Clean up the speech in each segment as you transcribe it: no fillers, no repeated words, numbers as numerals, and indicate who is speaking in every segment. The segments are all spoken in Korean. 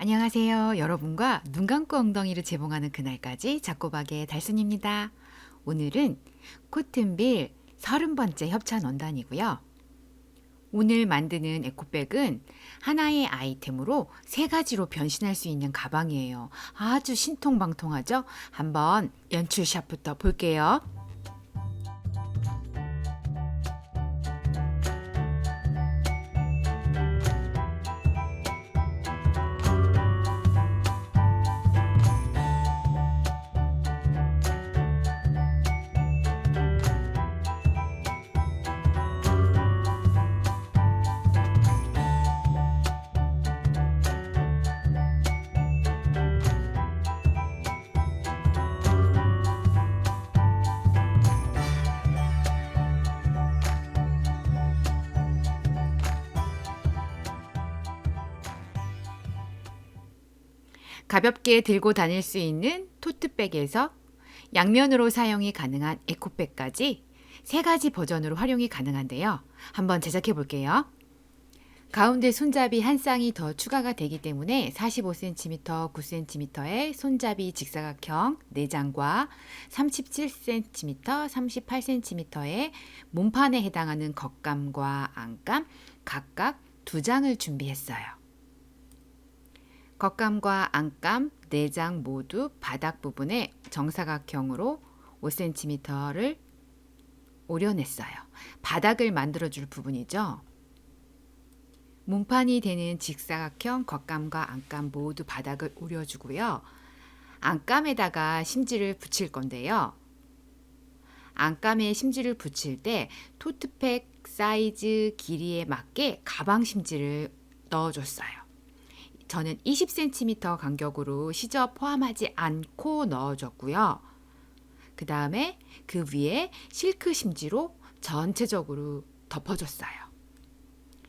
Speaker 1: 안녕하세요. 여러분과 눈 감고 엉덩이를 재봉하는 그날까지 작고박의 달순입니다. 오늘은 코튼빌 30번째 협찬 원단이고요. 오늘 만드는 에코백은 하나의 아이템으로 3가지로 변신할 수 있는 가방이에요. 아주 신통방통하죠? 한번 연출샷부터 볼게요. 가볍게 들고 다닐 수 있는 토트백에서 양면으로 사용이 가능한 에코백까지 3가지 버전으로 활용이 가능한데요. 한번 제작해 볼게요. 가운데 손잡이 한 쌍이 더 추가가 되기 때문에 45cm, 9cm의 손잡이 직사각형 4장과 37cm, 38cm의 몸판에 해당하는 겉감과 안감 각각 2장을 준비했어요. 겉감과 안감 4장 모두 바닥 부분에 정사각형으로 5cm를 오려냈어요. 바닥을 만들어줄 부분이죠. 몸판이 되는 직사각형 겉감과 안감 모두 바닥을 오려주고요. 안감에다가 심지를 붙일 건데요. 안감에 심지를 붙일 때 토트백 사이즈 길이에 맞게 가방 심지를 넣어줬어요. 저는 20cm 간격으로 시접 포함하지 않고 넣어줬고요. 그 다음에 그 위에 실크 심지로 전체적으로 덮어줬어요.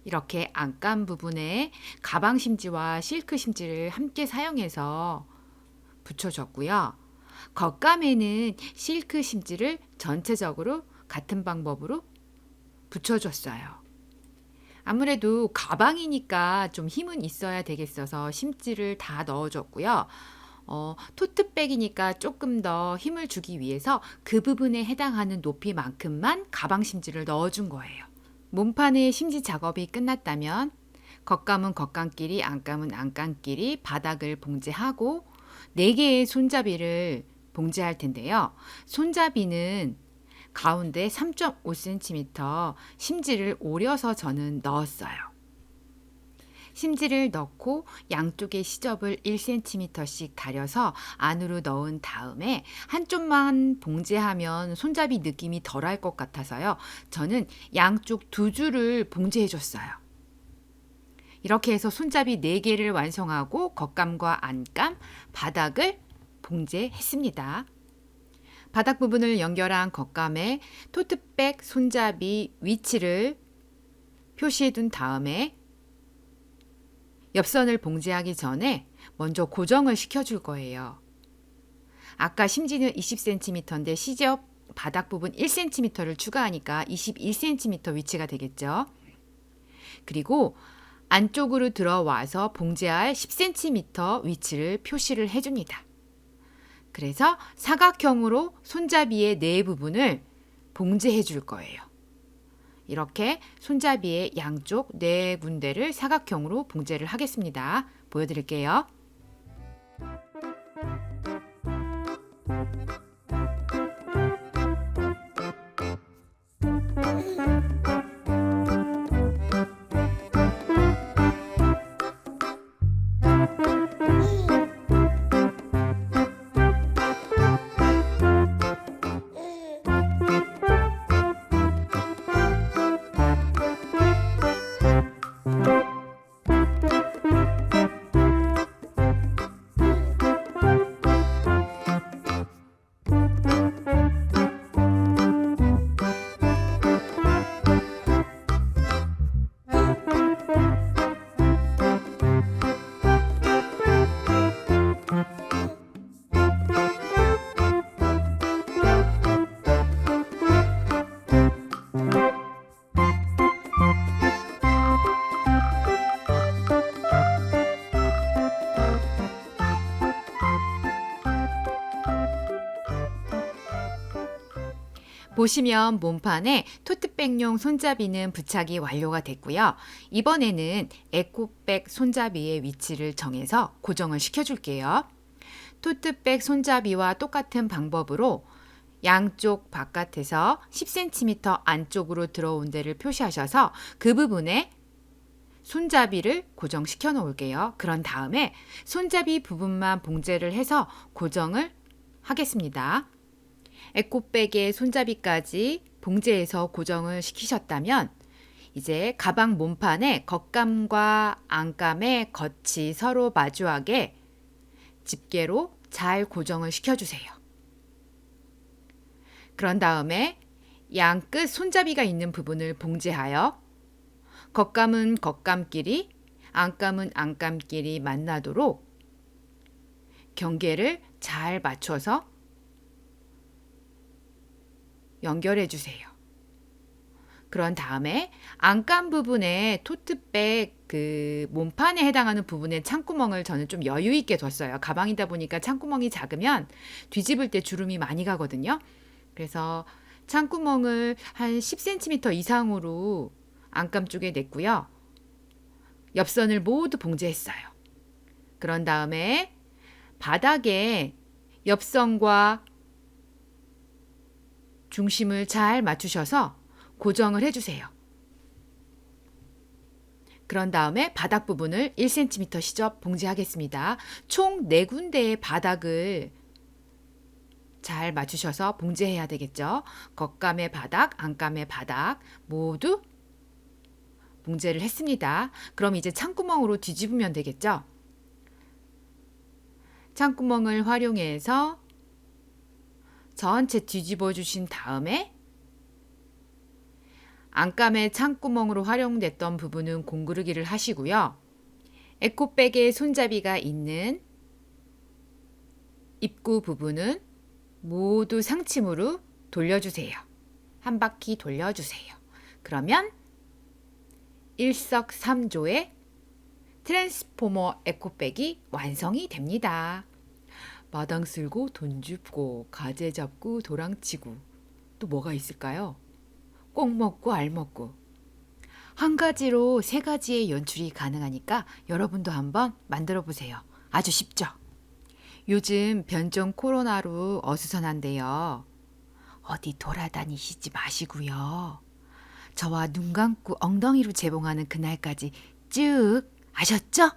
Speaker 1: 이렇게 안감 부분에 가방 심지와 실크 심지를 함께 사용해서 붙여줬고요. 겉감에는 실크 심지를 전체적으로 같은 방법으로 붙여줬어요. 아무래도 가방이니까 좀 힘은 있어야 되겠어서 심지를 다 넣어줬고요. 토트백이니까 조금 더 힘을 주기 위해서 그 부분에 해당하는 높이만큼만 가방 심지를 넣어준 거예요. 몸판의 심지 작업이 끝났다면 겉감은 겉감끼리, 안감은 안감끼리 바닥을 봉제하고 4개의 손잡이를 봉제할 텐데요. 손잡이는 가운데 3.5cm 심지를 오려서 저는 넣었어요. 심지를 넣고 양쪽의 시접을 1cm씩 다려서 안으로 넣은 다음에 한쪽만 봉제하면 손잡이 느낌이 덜할 것 같아서요. 저는 양쪽 2줄을 봉제해 줬어요. 이렇게 해서 손잡이 4개를 완성하고 겉감과 안감, 바닥을 봉제했습니다. 바닥 부분을 연결한 겉감에 토트백 손잡이 위치를 표시해 둔 다음에 옆선을 봉제하기 전에 먼저 고정을 시켜줄 거예요. 아까 심지는 20cm인데 시접 바닥 부분 1cm를 추가하니까 21cm 위치가 되겠죠. 그리고 안쪽으로 들어와서 봉제할 10cm 위치를 표시를 해줍니다. 그래서 사각형으로 손잡이의 네 부분을 봉제해 줄 거예요. 이렇게 손잡이의 양쪽 4군데를 사각형으로 봉제를 하겠습니다. 보여드릴게요. 보시면 몸판에 토트백용 손잡이는 부착이 완료가 됐고요. 이번에는 에코백 손잡이의 위치를 정해서 고정을 시켜줄게요. 토트백 손잡이와 똑같은 방법으로 양쪽 바깥에서 10cm 안쪽으로 들어온 데를 표시하셔서 그 부분에 손잡이를 고정시켜 놓을게요. 그런 다음에 손잡이 부분만 봉제를 해서 고정을 하겠습니다. 에코백의 손잡이까지 봉제해서 고정을 시키셨다면 이제 가방 몸판에 겉감과 안감의 겉이 서로 마주하게 집게로 잘 고정을 시켜주세요. 그런 다음에 양끝 손잡이가 있는 부분을 봉제하여 겉감은 겉감끼리, 안감은 안감끼리 만나도록 경계를 잘 맞춰서 연결해 주세요. 그런 다음에 안감 부분에 토트백 그 몸판에 해당하는 부분에 창구멍을 저는 좀 여유 있게 뒀어요. 가방이다 보니까 창구멍이 작으면 뒤집을 때 주름이 많이 가거든요. 그래서 창구멍을 한 10cm 이상으로 안감 쪽에 냈고요. 옆선을 모두 봉제했어요. 그런 다음에 바닥에 옆선과 중심을 잘 맞추셔서 고정을 해주세요. 그런 다음에 바닥 부분을 1cm 시접 봉제하겠습니다. 총 4군데의 바닥을 잘 맞추셔서 봉제해야 되겠죠. 겉감의 바닥, 안감의 바닥 모두 봉제를 했습니다. 그럼 이제 창구멍으로 뒤집으면 되겠죠. 창구멍을 활용해서 전체 뒤집어 주신 다음에 안감의 창구멍으로 활용됐던 부분은 공구르기를 하시고요. 에코백의 손잡이가 있는 입구 부분은 모두 상침으로 돌려주세요. 한 바퀴 돌려주세요. 그러면 일석삼조의 트랜스포머 에코백이 완성이 됩니다. 마당 쓸고 돈 줍고 가재 잡고 도랑치고 또 뭐가 있을까요? 꼭 먹고 알 먹고 한 가지로 3가지의 연출이 가능하니까 여러분도 한번 만들어 보세요. 아주 쉽죠? 요즘 변종 코로나로 어수선한데요. 어디 돌아다니시지 마시고요. 저와 눈 감고 엉덩이로 재봉하는 그날까지 쭉 아셨죠?